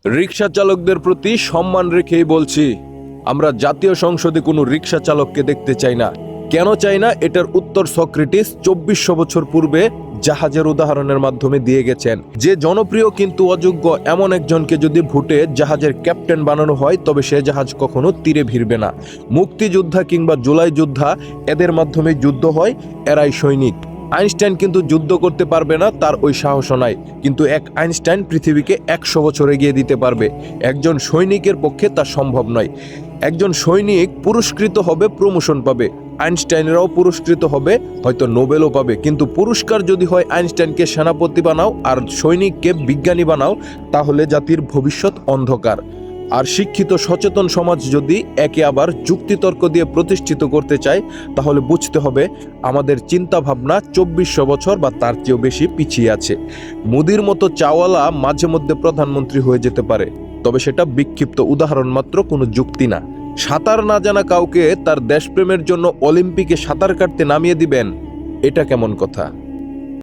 রিকশা চালকদের প্রতি সম্মান রেখেই বলছি, আমরা জাতীয় সংসদে কোনো রিকশা চালককে দেখতে চাই না। কেন চাই না, এটার উত্তর সক্রেটিস 2400 বছর পূর্বে জাহাজের উদাহরণের মাধ্যমে দিয়ে গেছেন। যে জনপ্রিয় কিন্তু অযোগ্য এমন একজনকে যদি ভোটে জাহাজের ক্যাপ্টেন বানানো হয়, তবে সে জাহাজ কখনো তীরে ভিড়বে না। মুক্তিযোদ্ধা কিংবা জুলাই যোদ্ধা, এদের মাধ্যমে যুদ্ধ হয়, এরাই সৈনিক। আইনস্টাইন কিন্তু যুদ্ধ করতে পারবে না, তার ওই সাহস নাই। কিন্তু এক আইনস্টাইন পৃথিবীকে 100 বছর এগিয়ে দিতে পারবে। একজন সৈনিকের পক্ষে তা সম্ভব নয়। একজন সৈনিক পুরস্কৃত হবে, প্রমোশন পাবে। আইনস্টাইনেরাও পুরস্কৃত হবে, হয়তো নোবেলও পাবে। কিন্তু পুরস্কার যদি হয় আইনস্টাইনকে সেনাপতি বানাও আর সৈনিককে বিজ্ঞানী বানাও, তাহলে জাতির ভবিষ্যৎ অন্ধকার। আর শিক্ষিত সচেতন সমাজ যদি একে আবার যুক্তিতর্ক দিয়ে প্রতিষ্ঠিত করতে চায়, তাহলে বুঝতে হবে আমাদের চিন্তা ভাবনা 2400 বছর বা তার চেয়েও বেশি পিছিয়ে আছে। মোদির মতো চাওয়ালা মাঝে মধ্যে প্রধানমন্ত্রী হয়ে যেতে পারে, তবে সেটা বিক্ষিপ্ত উদাহরণ মাত্র, কোনো যুক্তি না। সাঁতার না জানা কাউকে তার দেশপ্রেমের জন্য অলিম্পিকে সাঁতার কাটতে নামিয়ে দিবেন, এটা কেমন কথা?